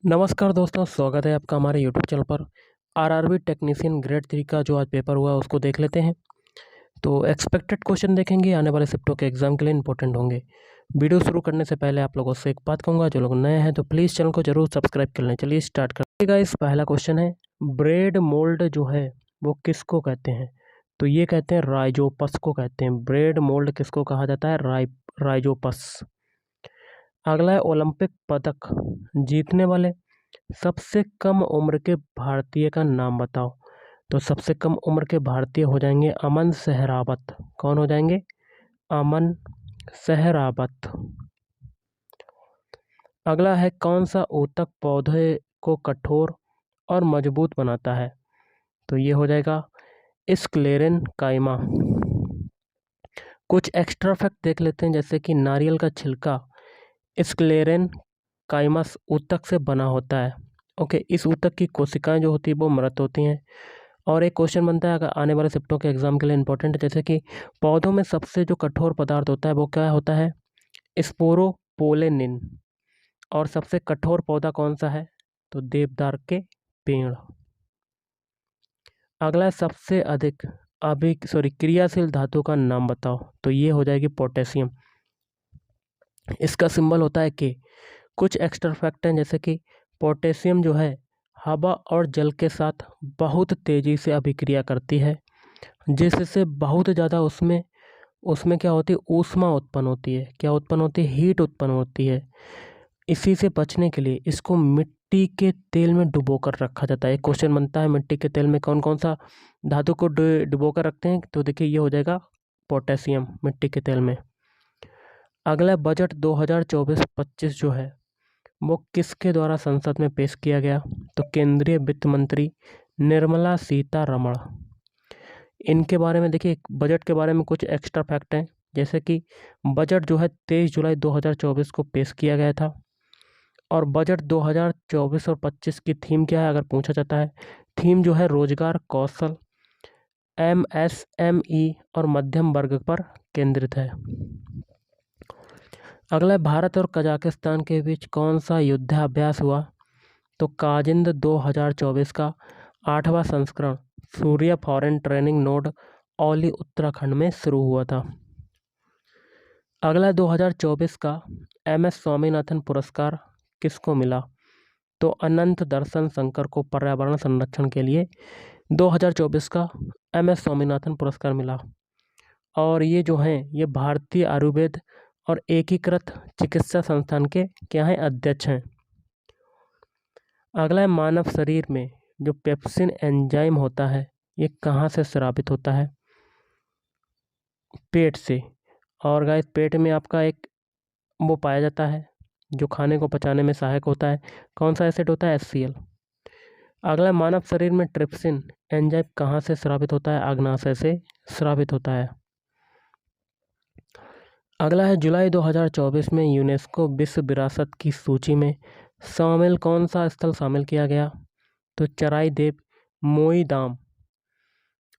नमस्कार दोस्तों, स्वागत है आपका हमारे यूट्यूब चैनल पर। आरआरबी टेक्नीशियन ग्रेड 3 का जो आज पेपर हुआ उसको देख लेते हैं। तो एक्सपेक्टेड क्वेश्चन देखेंगे, आने वाले शिफ्टों के एग्जाम के लिए इंपॉर्टेंट होंगे। वीडियो शुरू करने से पहले आप लोगों से एक बात कहूँगा, जो लोग नए हैं तो प्लीज़ चैनल को जरूर सब्सक्राइब कर लें। चलिए स्टार्ट करते हैं गाइस। पहला क्वेश्चन है, ब्रेड मोल्ड जो है वो किसको कहते हैं? तो ये कहते हैं राइजोपस को कहते हैं। ब्रेड मोल्ड किसको कहा जाता है? राइजोपस। अगला है, ओलंपिक पदक जीतने वाले सबसे कम उम्र के भारतीय का नाम बताओ। तो सबसे कम उम्र के भारतीय हो जाएंगे अमन सहरावत। कौन हो जाएंगे? अमन सहरावत। अगला है, कौन सा ऊतक पौधे को कठोर और मजबूत बनाता है? तो ये हो जाएगा स्क्लेरेन काइमा। कुछ एक्स्ट्रा फैक्ट देख लेते हैं, जैसे कि नारियल का छिलका स्क्लेरेन काइमस ऊतक से बना होता है। ओके, इस ऊतक की कोशिकाएं जो होती है वो मृत होती हैं। और एक क्वेश्चन बनता है अगर आने वाले शिफ्टों के एग्जाम के लिए इंपॉर्टेंट है, जैसे कि पौधों में सबसे जो कठोर पदार्थ होता है वो क्या होता है? स्पोरोपोलेनिन। और सबसे कठोर पौधा कौन सा है? तो देवदार के पेड़। अगला है, सबसे अधिक क्रियाशील धातु का नाम बताओ। तो ये हो जाएगी पोटेशियम। इसका सिंबल होता है के। कुछ एक्स्ट्रा फैक्ट हैं, जैसे कि पोटेशियम जो है हवा और जल के साथ बहुत तेज़ी से अभिक्रिया करती है, जिससे बहुत ज़्यादा उसमें उसमें क्या होती है? ऊष्मा उत्पन्न होती है। क्या उत्पन्न होती है? हीट उत्पन्न होती है। इसी से बचने के लिए इसको मिट्टी के तेल में डुबो कर रखा जाता है। एक क्वेश्चन बनता है, मिट्टी के तेल में कौन कौन सा धातु को डुबो कर रखते हैं? तो देखिए ये हो जाएगा पोटेशियम मिट्टी के तेल में। अगला, बजट 2024-25 जो है वो किसके द्वारा संसद में पेश किया गया? तो केंद्रीय वित्त मंत्री निर्मला सीतारमण। इनके बारे में देखिए, बजट के बारे में कुछ एक्स्ट्रा फैक्ट हैं, जैसे कि बजट जो है 23 जुलाई 2024 को पेश किया गया था। और बजट 2024 और 25 की थीम क्या है अगर पूछा जाता है? थीम जो है रोजगार, कौशल, MSME और मध्यम वर्ग पर केंद्रित है। अगला, भारत और कजाकिस्तान के बीच कौन सा युद्धाभ्यास हुआ? तो काजिंद 2024 का 8वां संस्करण Surya foreign training node Auli Uttarakhand में शुरू हुआ था। अगला, 2024 का MS स्वामीनाथन पुरस्कार किसको मिला? तो अनंत दर्शन शंकर को पर्यावरण संरक्षण के लिए 2024 का MS स्वामीनाथन पुरस्कार मिला। और ये जो हैं ये भारतीय आयुर्वेद और एकीकृत चिकित्सा संस्थान के क्या हैं? अध्यक्ष हैं। अगला है, मानव शरीर में जो पेप्सिन एंजाइम होता है ये कहाँ से स्रावित होता है? पेट से। और गाइस, पेट में आपका एक वो पाया जाता है जो खाने को पचाने में सहायक होता है। कौन सा एसिड होता है? HCl। अगला, मानव शरीर में ट्रिप्सिन एंजाइम कहाँ से स्रावित होता है? अग्नाशय से स्रावित होता है। अगला है, जुलाई 2024 में यूनेस्को विश्व विरासत की सूची में शामिल कौन सा स्थल शामिल किया गया? तो चराई देव मोई दाम।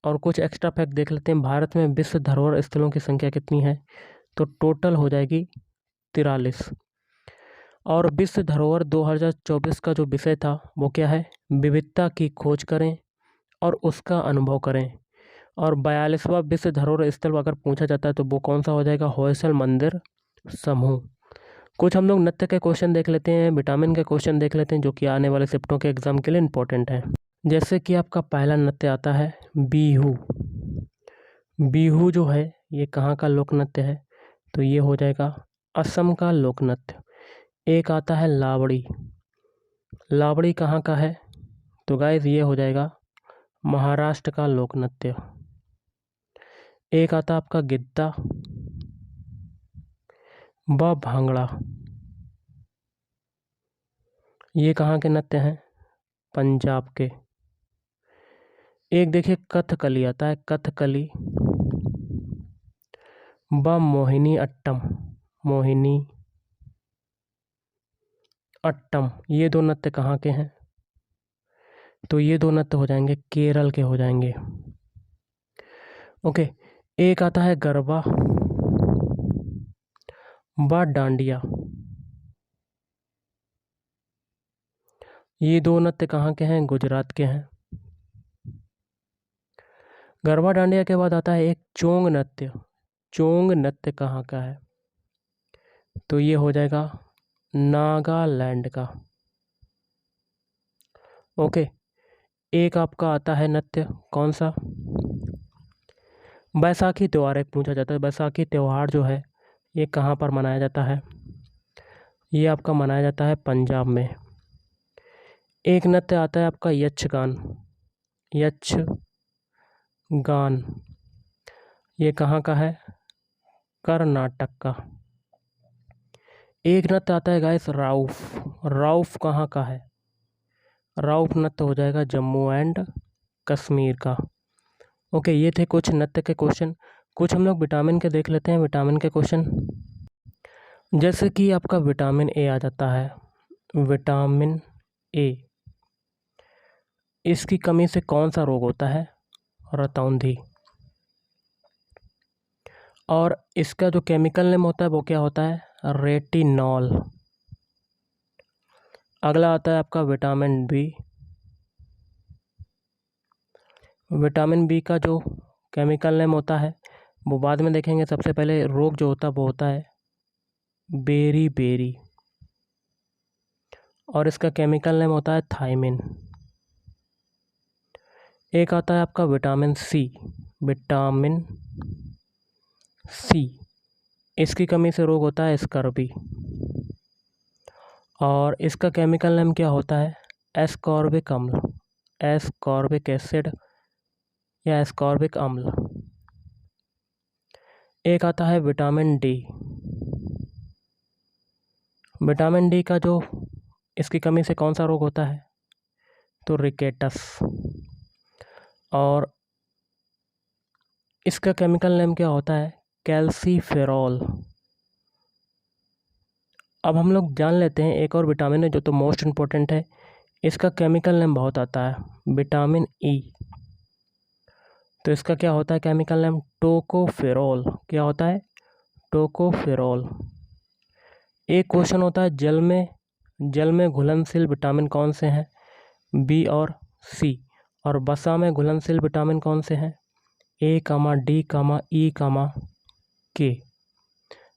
और कुछ एक्स्ट्रा फैक्ट देख लेते हैं, भारत में विश्व धरोहर स्थलों की संख्या कितनी है? तो टोटल हो जाएगी 43। और विश्व धरोहर 2024 का जो विषय था वो क्या है? विविधता की खोज करें और उसका अनुभव करें। और 42वां विश्व धरोहर स्थल अगर पूछा जाता है तो वो कौन सा हो जाएगा? होयसल मंदिर समूह। कुछ हम लोग नृत्य के क्वेश्चन देख लेते हैं, विटामिन के क्वेश्चन देख लेते हैं, जो कि आने वाले शिफ्टों के एग्जाम के लिए इंपॉर्टेंट है। जैसे कि आपका पहला नृत्य आता है बिहू। बिहू जो है ये कहाँ का लोक नृत्य है? तो ये हो जाएगा असम का लोक नृत्य। एक आता है लावड़ी। लावड़ी कहाँ का है? तो गाइस ये हो जाएगा महाराष्ट्र का लोक नृत्य। एक आता आपका गिद्दा व भांगड़ा। ये कहाँ के नृत्य हैं? पंजाब के। एक देखिए कथकली आता है, कथकली व मोहिनी अट्टम। मोहिनी अट्टम, ये दो नृत्य कहाँ के हैं? तो ये दो नृत्य हो जाएंगे केरल के हो जाएंगे। ओके, एक आता है गरबा व डांडिया। ये दो नृत्य कहाँ के हैं? गुजरात के हैं। गरबा डांडिया के बाद आता है एक चोंग नृत्य। चोंग नृत्य कहाँ का है? तो ये हो जाएगा नागालैंड का। ओके, एक आपका आता है नृत्य, कौन सा? बैसाखी त्यौहार एक पूछा जाता है। बैसाखी त्यौहार जो है ये कहाँ पर मनाया जाता है? ये आपका मनाया जाता है पंजाब में। एक नृत्य आता है आपका यक्षगान। यक्षगान ये कहाँ का है? कर्नाटक का। एक नृत्य आता है गाइस राउफ। राउफ कहाँ का है? राउफ नृत्य हो जाएगा जम्मू एंड कश्मीर का। ओके, ये थे कुछ नृत्य के क्वेश्चन। कुछ हम लोग विटामिन के देख लेते हैं। विटामिन के क्वेश्चन जैसे कि आपका विटामिन ए आ जाता है। विटामिन ए, इसकी कमी से कौन सा रोग होता है? रतौंधी। और इसका जो केमिकल नेम होता है वो क्या होता है? रेटिनॉल। अगला आता है आपका विटामिन बी। विटामिन बी का जो केमिकल नेम होता है वो बाद में देखेंगे। सबसे पहले रोग जो होता है वो होता है बेरी बेरी, और इसका केमिकल नेम होता है थायमिन। एक आता है आपका विटामिन सी। विटामिन सी, इसकी कमी से रोग होता है स्कर्वी, और इसका केमिकल नेम क्या होता है? एस्कॉर्बिक अम्ल, एस्कॉर्बिक एसिड या एस्कॉर्बिक अम्ल। एक आता है विटामिन डी। विटामिन डी का जो इसकी कमी से कौन सा रोग होता है? तो रिकेटस, और इसका केमिकल नेम क्या होता है? कैल्सीफेरॉल। अब हम लोग जान लेते हैं एक और विटामिन है जो तो मोस्ट इम्पोर्टेंट है। इसका केमिकल नेम बहुत आता है, विटामिन ई। तो इसका क्या होता है केमिकल नेम? टोकोफेरॉल। क्या होता है? टोकोफेरॉल। एक क्वेश्चन होता है जल में घुलनशील विटामिन कौन से हैं? बी और सी। और वसा में घुलनशील विटामिन कौन से हैं? ए, डी, ई, के।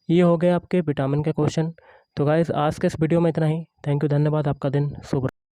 ये हो गए आपके विटामिन के क्वेश्चन। तो गाइस आज के इस वीडियो में इतना ही। थैंक यू, धन्यवाद। आपका दिन शुभ रहे।